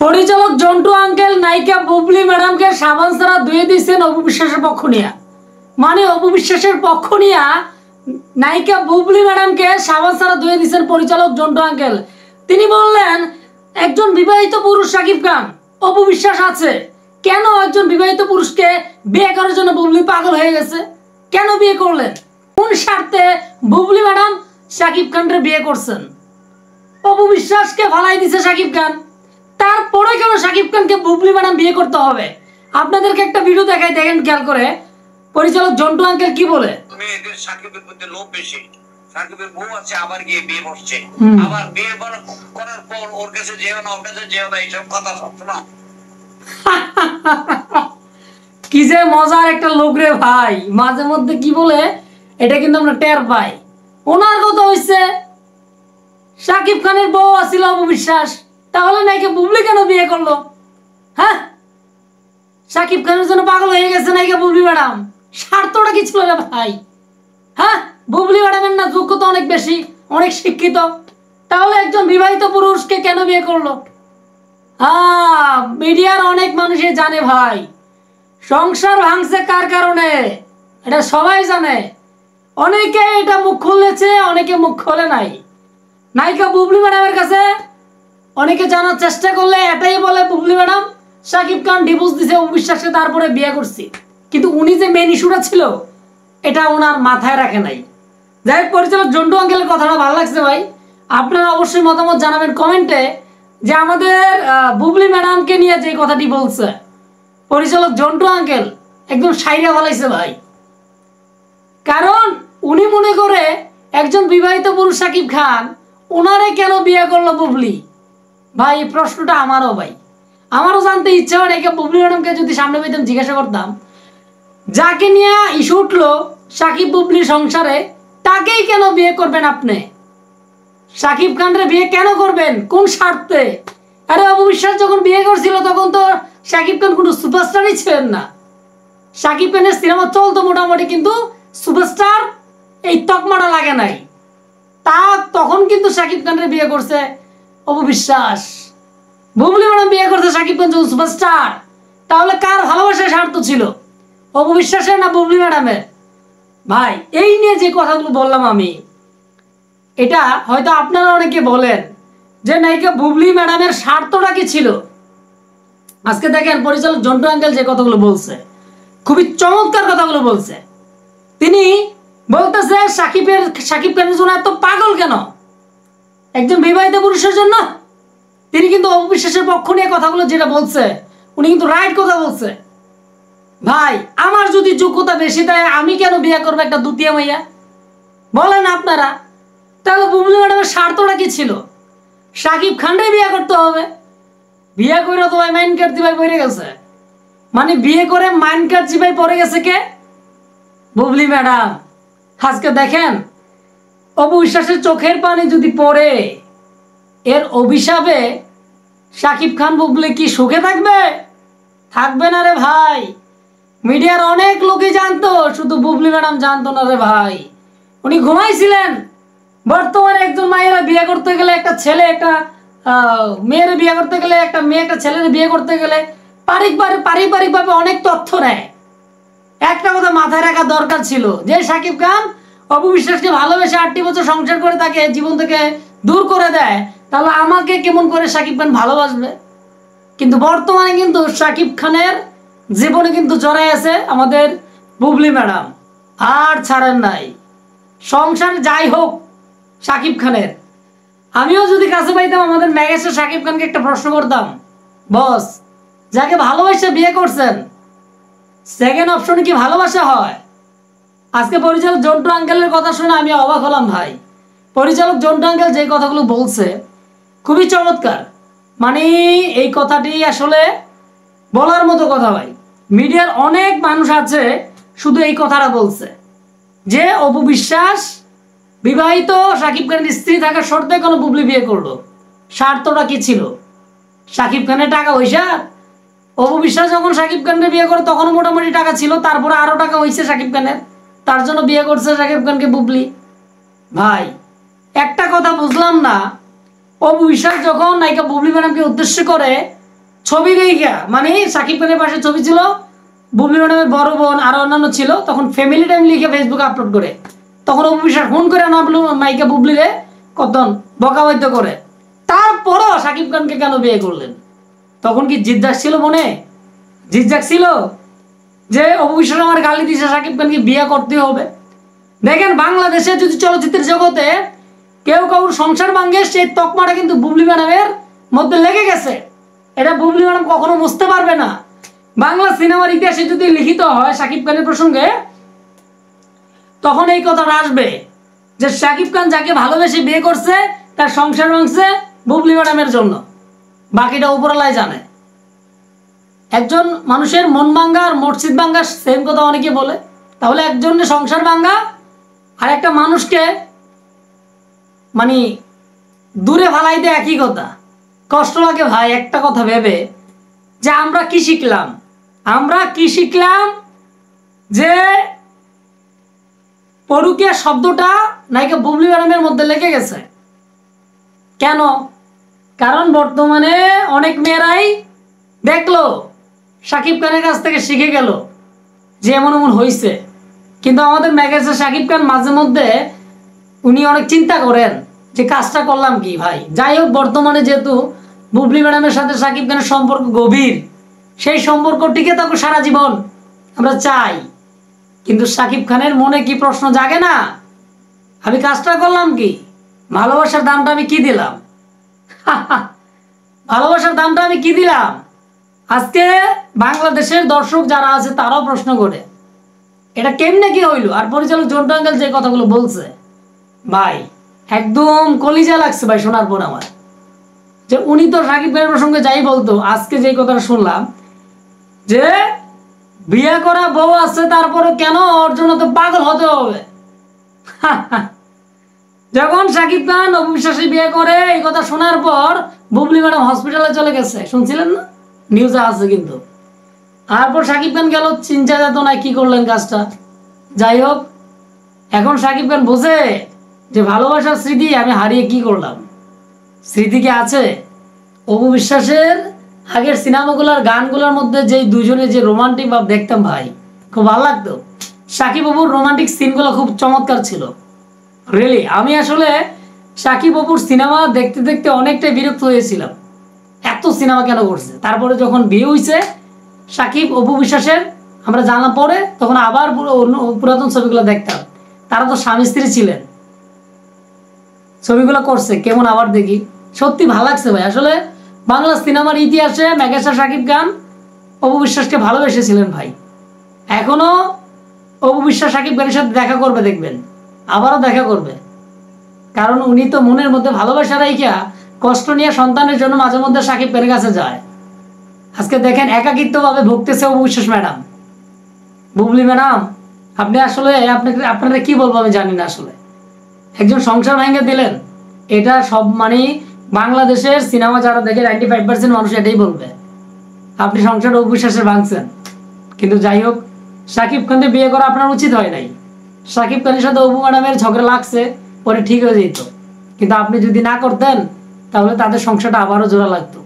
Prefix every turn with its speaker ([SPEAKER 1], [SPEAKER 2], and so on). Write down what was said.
[SPEAKER 1] পরিচালক জন্টু আঙ্কেল নায়িকা বুবলি ম্যাডামকে সাবান ছাড়া ধুয়ে দিয়েছেন অপু বিশ্বাসের পক্ষ নিয়ে। মানে অপু বিশ্বাসের পক্ষ নিয়ে নায়িকা বুবলি ম্যাডামকে সাবান ছাড়া ধুয়ে দিয়েছেন পরিচালক জন্টু আঙ্কেল। তিনি বললেন, একজন বিবাহিত পুরুষ শাকিব খান, অপু বিশ্বাস আছে, কেন একজন বিবাহিত পুরুষকে বিয়ে করার জন্য বুবলি পাগল হয়ে গেছে? কেন বিয়ে করলেন? কোন স্বার্থে বুবলি ম্যাডাম শাকিব খানকে বিয়ে করছেন? অপু বিশ্বাসকে ফালাই দিছে শাকিব খান, তারপরে কেন শাকিব খানকে বুবলি ম্যাডাম বিয়ে করতে হবে? আপনাদেরকে একটা ভিডিও দেখাই, দেখেন খেয়াল করে পরিচালক জন্টু আঙ্কেল কি বলে।
[SPEAKER 2] মেয়েদের শাকিবের প্রতি লোভ বেশি, শাকিবের বউ আছে আবার গিয়ে বিয়ে বসছে, আবার বিয়ে করার পর ওর কাছে যেও না, ওর কাছে যেও না, এইসব কথা শোনা।
[SPEAKER 1] কি যে মজার একটা লোক রে ভাই, মাঝে মধ্যে কি বলে এটা কিন্তু আমরা টের পাই। ওনার কথা হইছে শাকিব খানের বউ আছিল অপু বিশ্বাস, তাহলে নাকি বুবলি কেন বিয়ে করলো? হ্যাঁ, শাকিব খানের জন্য পাগল হয়ে গেছে নাকি বুবলি ম্যাডাম? স্বার্থটা কি ছিল রে ভাই? হ্যাঁ, বুবলি ম্যাডামের না যোগ্যতা অনেক বেশি, অনেক শিক্ষিত, তাহলে একজন বিবাহিত পুরুষকে কেন বিয়ে করলো? হ্যাঁ, মিডিয়ার অনেক মানুষই জানে ভাই, সংসার ভাঙছে কার কারণে এটা সবাই জানে। অনেকে এটা মুখ খুলেছে, অনেকে মুখ খোলে নাই। নায়িকা বুবলি ম্যাডামের কাছে অনেকে জানার চেষ্টা করলে এটাই বলে, বুবলি ম্যাডাম শাকিব খান ডিভোর্স দিছে অপু বিশ্বাসকে, তারপরে বিয়ে করছি। কিন্তু উনি যে মেন ইস্যুটা ছিল এটা ওনার মাথায় রাখে নাই। যাই হোক, পরিচালক জন্টু আঙ্কেলের কথাটা ভালো লাগছে ভাই। আপনারা অবশ্যই মতামত জানাবেন কমেন্টে যে আমাদের বুবলি ম্যাডামকে নিয়ে যে কথাটি বলছে পরিচালক জন্টু আঙ্কেল একদম সাইরা ফেলাইছে ভাই। কারণ উনি মনে করে একজন বিবাহিত পুরুষ শাকিব খান, ওনারে কেন বিয়ে করলো বুবলি? ভাই এই প্রশ্নটা আমারও ভাই, আমারও জানতে ইচ্ছা হয়। একে বুবলি ম্যাডামকে যদি সামনে পেতাম জিজ্ঞাসা করতাম, যাকে নিয়ে ইস্যু উঠলো শাকিব বুবলির সংসারে, তাকেই কেন বিয়ে করবেন আপনি? শাকিব খানরে বিয়ে কেন করবেন? কোন স্বার্থে? আরে অপু বিশ্বাস যখন বিয়ে করছিল তখন তো শাকিব খান কোনো সুপারস্টারই ছিলেন না। শাকিব খানের সিনেমা চলতো মোটামুটি, কিন্তু সুপারস্টার এই তকমাটা লাগে নাই। তখন কিন্তু শাকিব খানের বিয়ে করছে অপু বিশ্বাস, বুবলি ম্যাডাম বিয়ে করছে শাকিব খান যখন সুপারস্টার। তাহলে কার ভালোবাসার স্বার্থ ছিল, অপু বিশ্বাসের না বুবলি ম্যাডামের? ভাই এই নিয়ে যে কথাগুলো বললাম আমি, এটা হয়তো আপনারা অনেকে বলেন যে নায়িকা বুবলি ম্যাডামের স্বার্থটা কি ছিল। আজকে দেখেন পরিচালক জন্টু আঙ্কেল যে কথাগুলো বলছে, খুবই চমৎকার কথাগুলো বলছে। তিনি বলতেছে শাকিব খানের জন্য এত পাগল কেন একজন বিবাহিত পুরুষের জন্য? তিনি কিন্তু অপু বিশ্বাসের পক্ষ নিয়ে কথাগুলো যেটা বলছে, উনি কিন্তু রাইট কথা বলছে। ভাই আমার যদি যোগ্যতা বেশি দেয়, আমি কেন বিয়ে করবো একটা দুতিয়া মাইয়া? বলেন আপনারা। তাহলে বুবলি ম্যাডামের স্বার্থটা কি ছিল? শাকিব খানরে বিয়ে করতে হবে। বিয়ে করে তো ভাই মাইন কাট জিবাই পড়ে গেছে। মানে বিয়ে করে মাইন কাট জিবাই পড়ে গেছে কে? বুবলি ম্যাডাম। আজকে দেখেন অপু বিশ্বাসের চোখের পানি যদি পড়ে, এর অভিশাপে শাকিব খান বুবলি কি সুখে থাকবে? থাকবে না রে ভাই। মিডিয়ার অনেক লোকই জানতো, শুধু বুবলি ম্যাডাম জানতো না রে ভাই। উনি ঘুমাইছিলেন। বর্তমানে একজন মায়েরা বিয়ে করতে গেলে, একটা ছেলে একটা মেয়ের বিয়ে করতে গেলে, একটা মেয়ে একটা ছেলের বিয়ে করতে গেলে পারিবারিকভাবে অনেক তথ্য নেয়। একটা কথা মাথায় রাখা দরকার ছিল যে শাকিব খান অপু বিশ্বাসকে ভালোবেসে 8টি বছর সংসার করে তাকে জীবন থেকে দূর করে দেয়, তাহলে আমাকে কেমন করে শাকিব খান ভালোবাসবে? কিন্তু বর্তমানে কিন্তু শাকিব খানের জীবনে কিন্তু জড়াই আছে আমাদের বুবলি ম্যাডাম, আর ছাড়েন নাই। সংসার যাই হোক শাকিব খানের, আমিও যদি কাছে পাইতাম আমাদের ম্যাগেস্টার শাকিব খানকে একটা প্রশ্ন করতাম, বস যাকে ভালোবাসে বিয়ে করছেন, সেকেন্ড অপশনে কি ভালোবাসা হয়? আজকে পরিচালক জন্টু আঙ্কেলের কথা শুনে আমি অবাক হলাম ভাই। পরিচালক জন্টু আঙ্কেল যে কথাগুলো বলছে খুবই চমৎকার। মানে এই কথাটি আসলে বলার মতো কথা ভাই। মিডিয়ার অনেক মানুষ আছে শুধু এই কথাটা বলছে যে অপু বিশ্বাস বিবাহিত, শাকিব খানের স্ত্রী থাকা শর্তে কোনো বুবলি বিয়ে করলো। স্বার্থটা কি ছিল? শাকিব খানের টাকা পয়সা? অপু বিশ্বাস যখন শাকিব খানকে বিয়ে করে তখনও মোটামুটি টাকা ছিল, তারপরে আরো টাকা হয়েছে শাকিব খানের, তার জন্য বিয়ে করছে শাকিব খানকে বুবলি। ভাই একটা কথা বুঝলাম না, অপু বিশ্বাস যখন নায়িকা বুবলি ম্যাডামকে উদ্দেশ্য করে ছবি দেখা, মানে সাকিব খানের পাশে ছবি ছিল, বুবলি ম্যাডামের বড় বোন আর অন্যান্য ছিল, তখন ফ্যামিলি টাইম লিখে ফেসবুকে আপলোড করে, তখন অপু বিশ্বাস ফোন করে নামলো মাইকা বুবলিরে কতন বকাবাদ্য করে। তারপরও সাকিব খানকে কেন বিয়ে করলেন? তখন কি জিজ্ঞাস ছিল মনে? জিজ্ঞাস ছিল যে অপু বিশ্বাস আমার গালি দিছে, সাকিব খানকে বিয়ে করতে হবে? দেখেন বাংলাদেশে যদি চলচ্চিত্রের জগতে কেউ কাউর সংসার ভাঙ্গে, সেই তকমাটা কিন্তু বুবলি ম্যাডামের মধ্যে লেগে গেছে। এটা বুবলি ম্যাডাম কখনো বুঝতে পারবে না। বাংলা সিনেমার ইতিহাসে যদি লিখিত হয় সাকিব খানের প্রসঙ্গে, তখন এই কথাটা আসবে যে সাকিব খান যাকে ভালোবেসে বিয়ে করছে তার সংসার ভাঙছে বুবলি ম্যাডামের জন্য, বাকিটা উপরওয়ালাই জানে। একজন মানুষের মন ভাঙ্গা আর মসজিদ ভাঙ্গা সেম কথা অনেকে বলে, তাহলে একজনের সংসার ভাঙ্গা আর একটা মানুষকে মানে দূরে ফালাইতে একই কথা। কষ্ট লাগে ভাই একটা কথা ভেবে যে আমরা কি শিখলাম? আমরা কি শিখলাম যে পরকীয়া শব্দটা নায়িকা বুবলি ম্যাডামের মধ্যে লেগে গেছে। কেন? কারণ বর্তমানে অনেক মেয়েরাই দেখলো, সাকিব খানের কাছ থেকে শিখে গেল যে এমন এমন হয়েছে। কিন্তু আমাদের ম্যাগাজিনে সাকিব খান মাঝে মধ্যে উনি অনেক চিন্তা করেন যে কাজটা করলাম কি ভাই। যাই হোক, বর্তমানে যেহেতু বুবলি ম্যাডামের সাথে সাকিব খানের সম্পর্ক গভীর, সেই সম্পর্ক টিকে থাকুক সারা জীবন আমরা চাই। কিন্তু সাকিব খানের মনে কি প্রশ্ন জাগে না, আমি কাজটা করলাম কি? ভালোবাসার দামটা আমি কি দিলাম? ভালোবাসার দামটা আমি কি দিলাম? আজকে বাংলাদেশের দর্শক যারা আছে তারাও প্রশ্ন করে এটা কেমনে কি হইলো। আর পরিচালক জন্টু আঙ্কেল যে কথাগুলো বলছে ভাই একদম কলিজা লাগছে ভাই শোনার পর আমার, যে উনি তো সাকিব খানের প্রসঙ্গে যাই বলতো, আজকে যে কথাটা শুনলাম যে বিয়ে করা বউ আছে তারপরে কেন ওর জন্য তো পাগল হতে হবে। যখন সাকিব খান অপু বিশ্বাসী বিয়ে করে এই কথা শোনার পর বুবলি ম্যাডাম হসপিটালে চলে গেছে, শুনছিলেন না? নিউজে আছে কিন্তু। তারপর সাকিব খান গেল, চিন্তা যেত না কি করলেন কাজটা। যাই হোক, এখন সাকিব খান বোঝে যে ভালোবাসার স্মৃতি আমি হারিয়ে কি করলাম। স্মৃতি কি আছে? অপু বিশ্বাসের আগের সিনেমাগুলোর গানগুলোর মধ্যে যেই দুজনে যে রোমান্টিক ভাব দেখতাম ভাই, খুব ভালো লাগতো। সাকিব অপুর রোমান্টিক সিনগুলো খুব চমৎকার ছিল। রিয়েলি আমি আসলে সাকিব অপুর সিনেমা দেখতে দেখতে অনেকটাই বিরক্ত হয়েছিলাম, এত সিনেমা কেন করছে। তারপরে যখন বিয়ে হয়েছে সাকিব অপু বিশ্বাসের, আমরা জানা পরে তখন আবার পুরাতন ছবিগুলো দেখতাম। তারা তো স্বামী স্ত্রী ছিলেন, ছবিগুলো করছে কেমন আবার দেখি, সত্যি ভালো লাগছে ভাই। আসলে বাংলা সিনেমার ইতিহাসে মেগাস্টার সাকিব খান অপু বিশ্বাসকে ভালোবেসেছিলেন ভাই। এখনো অপু বিশ্বাস সাকিব খানের সাথে দেখা করবে, দেখবেন আবারও দেখা করবে। কারণ উনি তো মনের মধ্যে ভালোবাসা রাইখা কষ্ট নিয়ে সন্তানের জন্য মাঝে মধ্যে সাকিব খানের কাছে যায়। আজকে দেখেন একাকিত্বভাবে ভুগতেছে অপু বিশ্বাস ম্যাডাম। বুবলি ম্যাডাম আপনি আসলে আপনারা কি বলবো আমি জানি না। আসলে একজন সংসার ভেঙে দিলেন, এটা সব মানে বাংলাদেশের সিনেমা যারা দেখে 95% মানুষ এটাই বলবে আপনি সংসার অপু বিশ্বাসের ভাঙছেন। কিন্তু যাই হোক, সাকিব খানকে বিয়ে করা আপনার উচিত হয় নাই। সাকিব খানের সাথে অপু ম্যাডামের ঝগড়া লাগছে, পরে ঠিক হয়ে যেত। কিন্তু আপনি যদি না করতেন তাহলে তাদের সংসারটা আবারও জোড়া লাগতো।